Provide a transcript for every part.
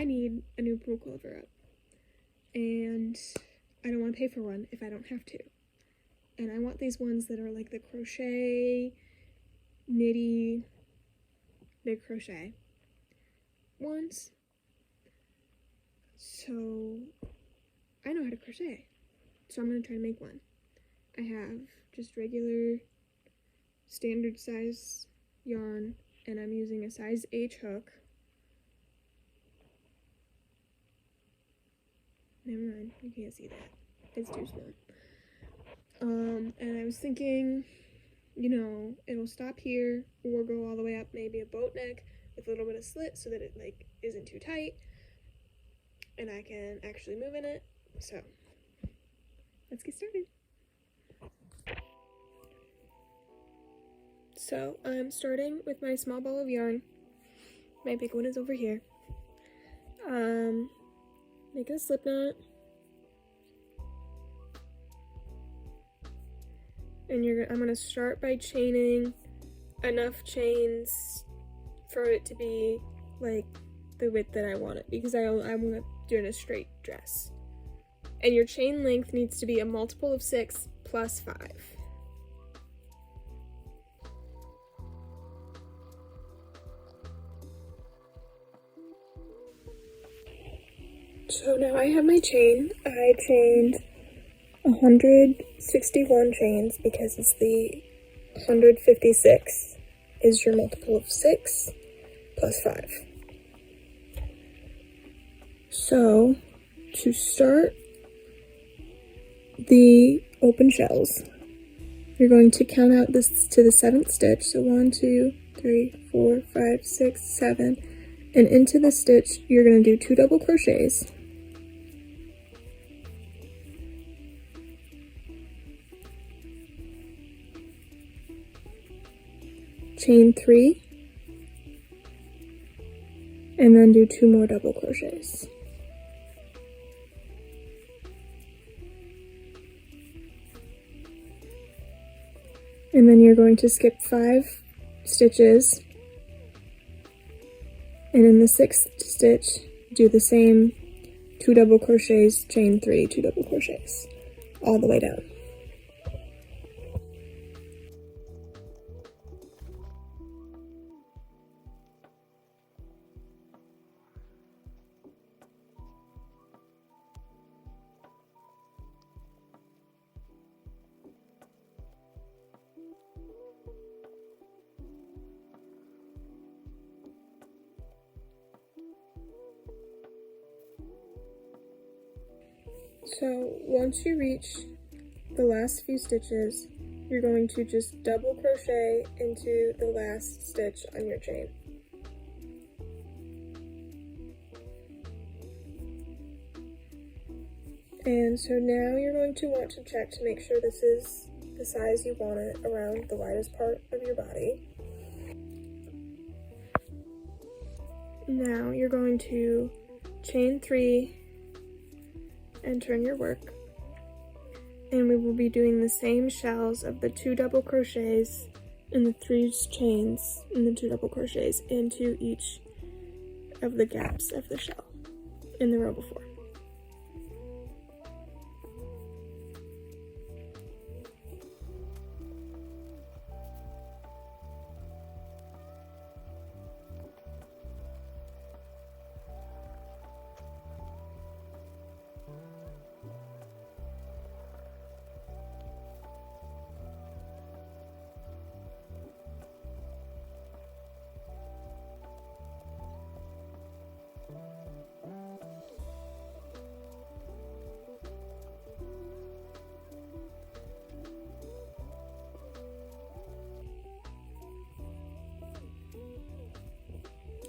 I need a new pool cover up, and I don't want to pay for one if I don't have to. And I want these ones that are like the crochet, knitty, big crochet ones. So I know how to crochet, so I'm going to try to make one. I have just regular standard size yarn, and I'm using a size H hook. Never mind, you can't see that. It's too small. And I was thinking, you know, it'll stop here or go all the way up, maybe a boat neck with a little bit of slit so that it like isn't too tight and I can actually move in it. So let's get started. So I'm starting with my small ball of yarn. My big one is over here. Make a slip knot. And I'm gonna start by chaining enough chains for it to be like the width that I want it, because I'm doing a straight dress. And your chain length needs to be a multiple of 6 plus 5. So now I have my chain. I chained 161 chains because it's the 156 is your multiple of 6 plus 5. So to start the open shells, you're going to count out this to the 7th stitch. So 1, 2, 3, 4, 5, 6, 7. And into the stitch, you're going to do 2 double crochets. Chain 3, and then do 2 more double crochets. And then you're going to skip 5 stitches, and in the 6th stitch, do the same 2 double crochets, chain 3, 2 double crochets, all the way down. So once you reach the last few stitches, you're going to just double crochet into the last stitch on your chain. And so now you're going to want to check to make sure this is the size you want it around the widest part of your body. Now you're going to chain 3 and turn your work, and we will be doing the same shells of the 2 double crochets and the 3 chains and the 2 double crochets into each of the gaps of the shell in the row before.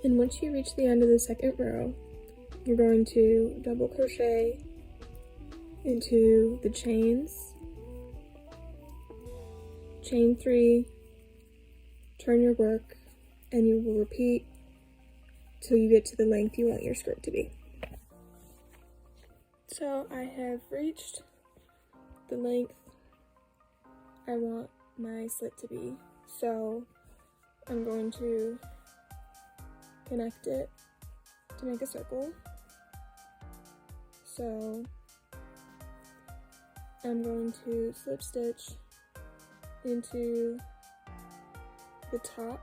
And once you reach the end of the 2nd row, you're going to double crochet into the chains, chain 3, turn your work, and you will repeat till you get to the length you want your skirt to be. So I have reached the length I want my slit to be, so I'm going to connect it to make a circle. So I'm going to slip stitch into the top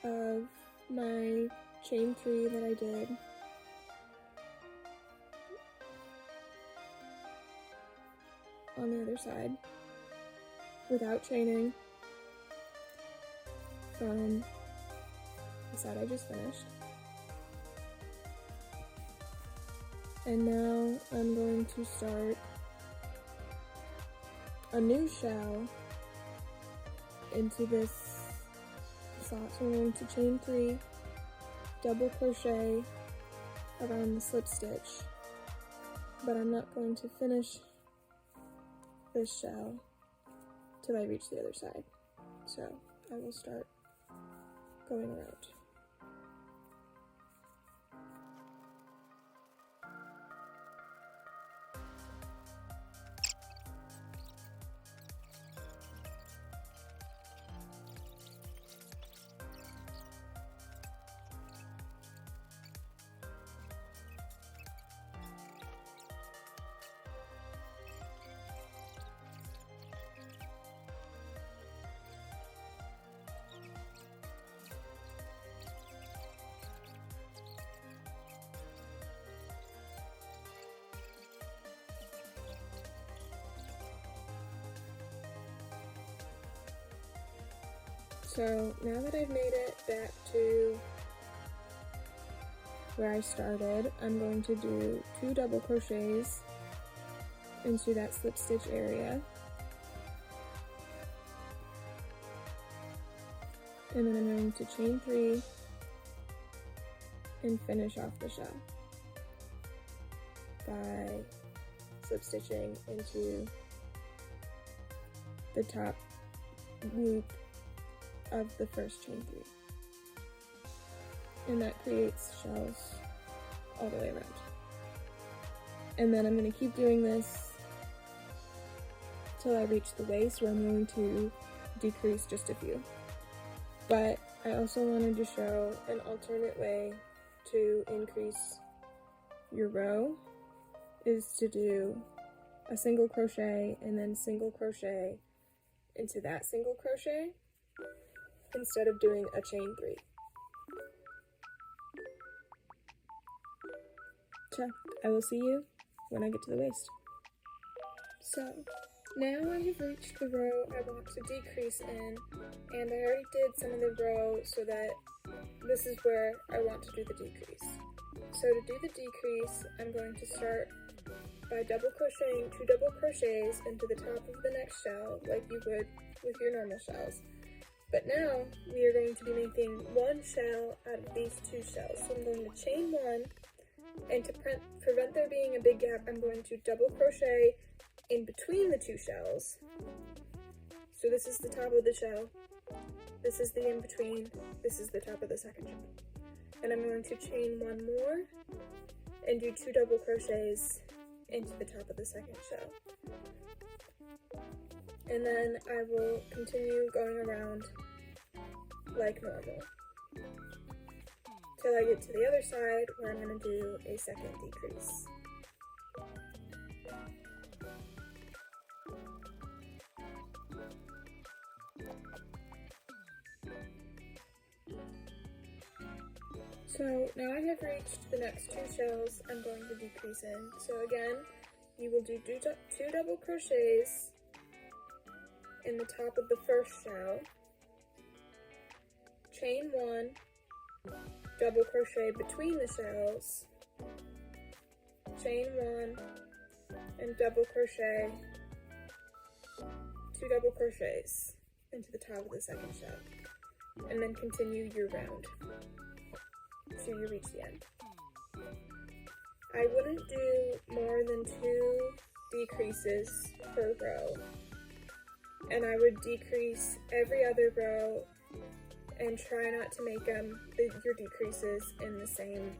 of my chain 3 that I did. On the other side without chaining from the side I just finished. And now I'm going to start a new shell into this slot. So I'm going to chain 3, double crochet around the slip stitch, but I'm not going to finish this shell till I reach the other side. So I will start going around. So now that I've made it back to where I started, I'm going to do 2 double crochets into that slip stitch area. And then I'm going to chain 3 and finish off the shell by slip stitching into the top loop of the first chain 3. And that creates shells all the way around. And then I'm going to keep doing this till I reach the waist, where I'm going to decrease just a few. But I also wanted to show an alternate way to increase your row is to do a single crochet and then single crochet into that single crochet instead of doing a chain 3. So I will see you when I get to the waist. So now I have reached the row I want to decrease in, and I already did some of the row so that this is where I want to do the decrease. So to do the decrease, I'm going to start by double crocheting 2 double crochets into the top of the next shell like you would with your normal shells. But now we are going to be making 1 shell out of these 2 shells. So I'm going to chain 1, and to prevent there being a big gap, I'm going to double crochet in between the 2 shells. So this is the top of the shell, this is the in-between, this is the top of the second shell. And I'm going to chain 1 more and do 2 double crochets into the top of the second shell. And then I will continue going around like normal till I get to the other side, where I'm going to do a second decrease. So now I have reached the next 2 shells I'm going to decrease in. So again, you will do 2 double crochets in the top of the first shell, chain 1, double crochet between the shells, chain 1, and double crochet 2 double crochets into the top of the second shell, and then continue your round till you reach the end. I wouldn't do more than 2 decreases per row, and I would decrease every other row and try not to make your decreases in the same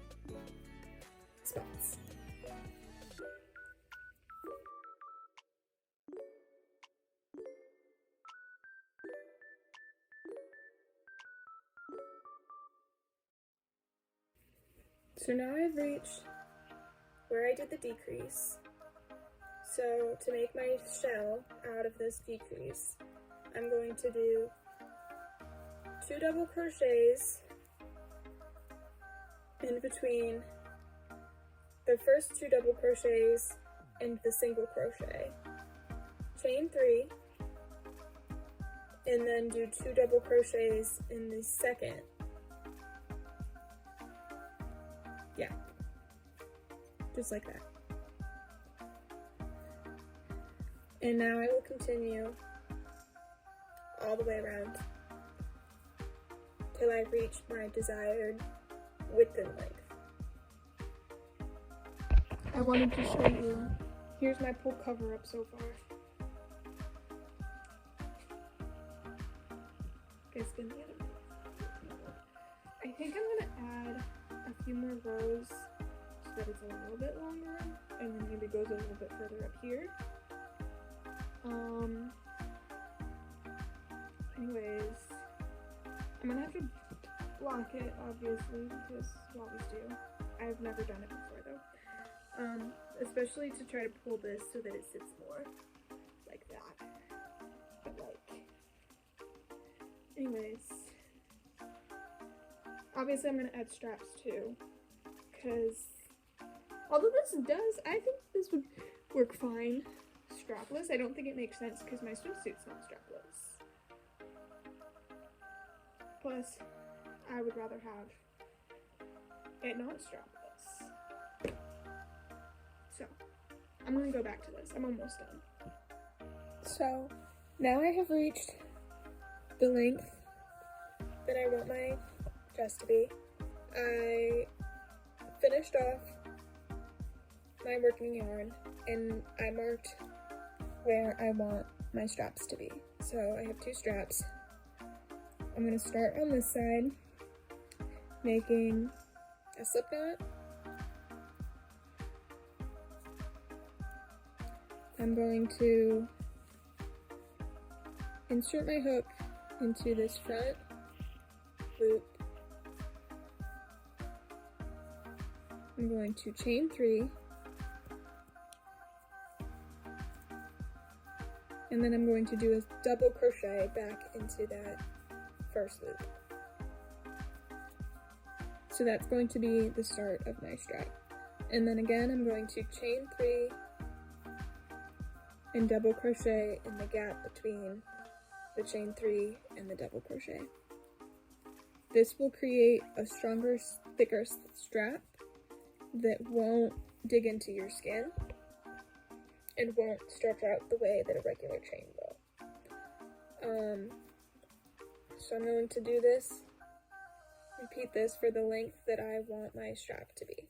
spots. So now I've reached where I did the decrease. So to make my shell out of this decrease, I'm going to do 2 double crochets in between the first 2 double crochets and the single crochet, chain 3, and then do 2 double crochets in the second. Yeah, just like that. And now I will continue all the way around till I reach my desired width and length. I wanted to show you, here's my pull cover up so far. Guys, spin the other one. I think I'm gonna add a few more rows so that it's a little bit longer, and then maybe goes a little bit further up here. Anyways, I'm gonna have to block it, obviously, because you always do. I've never done it before, though. Especially to try to pull this so that it sits more like that. But like, anyways, obviously I'm gonna add straps too, because although this does, I think this would work fine strapless. I don't think it makes sense because my swimsuit's not strapless. Plus, I would rather have it not strapless. So, I'm gonna go back to this. I'm almost done. So, now I have reached the length that I want my dress to be. I finished off my working yarn and I marked where I want my straps to be. So I have 2 straps. I'm gonna start on this side, making a slip knot. I'm going to insert my hook into this front loop. I'm going to chain 3, and then I'm going to do a double crochet back into that first loop. So that's going to be the start of my strap. And then again, I'm going to chain 3 and double crochet in the gap between the chain 3 and the double crochet. This will create a stronger, thicker strap that won't dig into your skin and won't stretch out the way that a regular chain will. So I'm going to do this, repeat this for the length that I want my strap to be.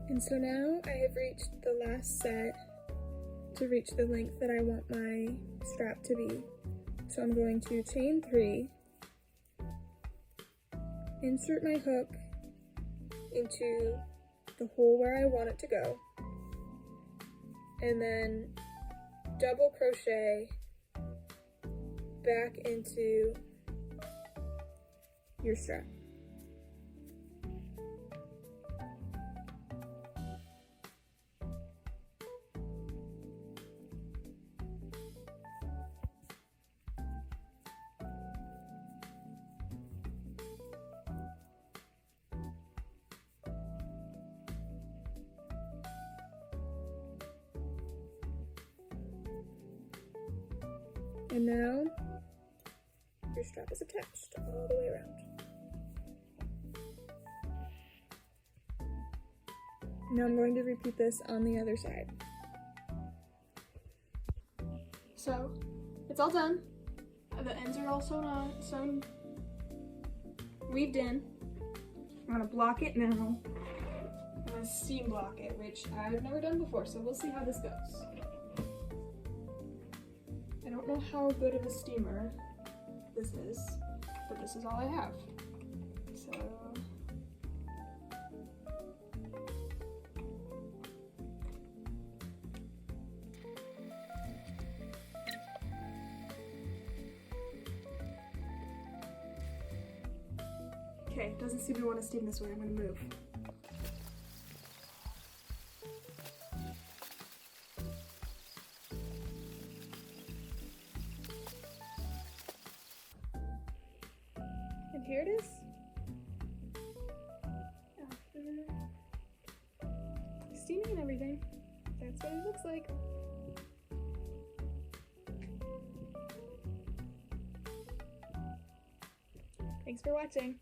And so now I have reached the last set to reach the length that I want my strap to be. So I'm going to chain 3, insert my hook into the hole where I want it to go, and then double crochet back into your strap. And now your strap is attached all the way around. Now I'm going to repeat this on the other side. So it's all done. The ends are all sewn, weaved in. I'm gonna block it now. I'm gonna seam block it, which I've never done before, so we'll see how this goes. I don't know how good of a steamer this is, So this is all I have. So okay, it doesn't seem to want to steam this way. I'm going to move. And here it is. After steaming and everything, that's what it looks like. Thanks for watching.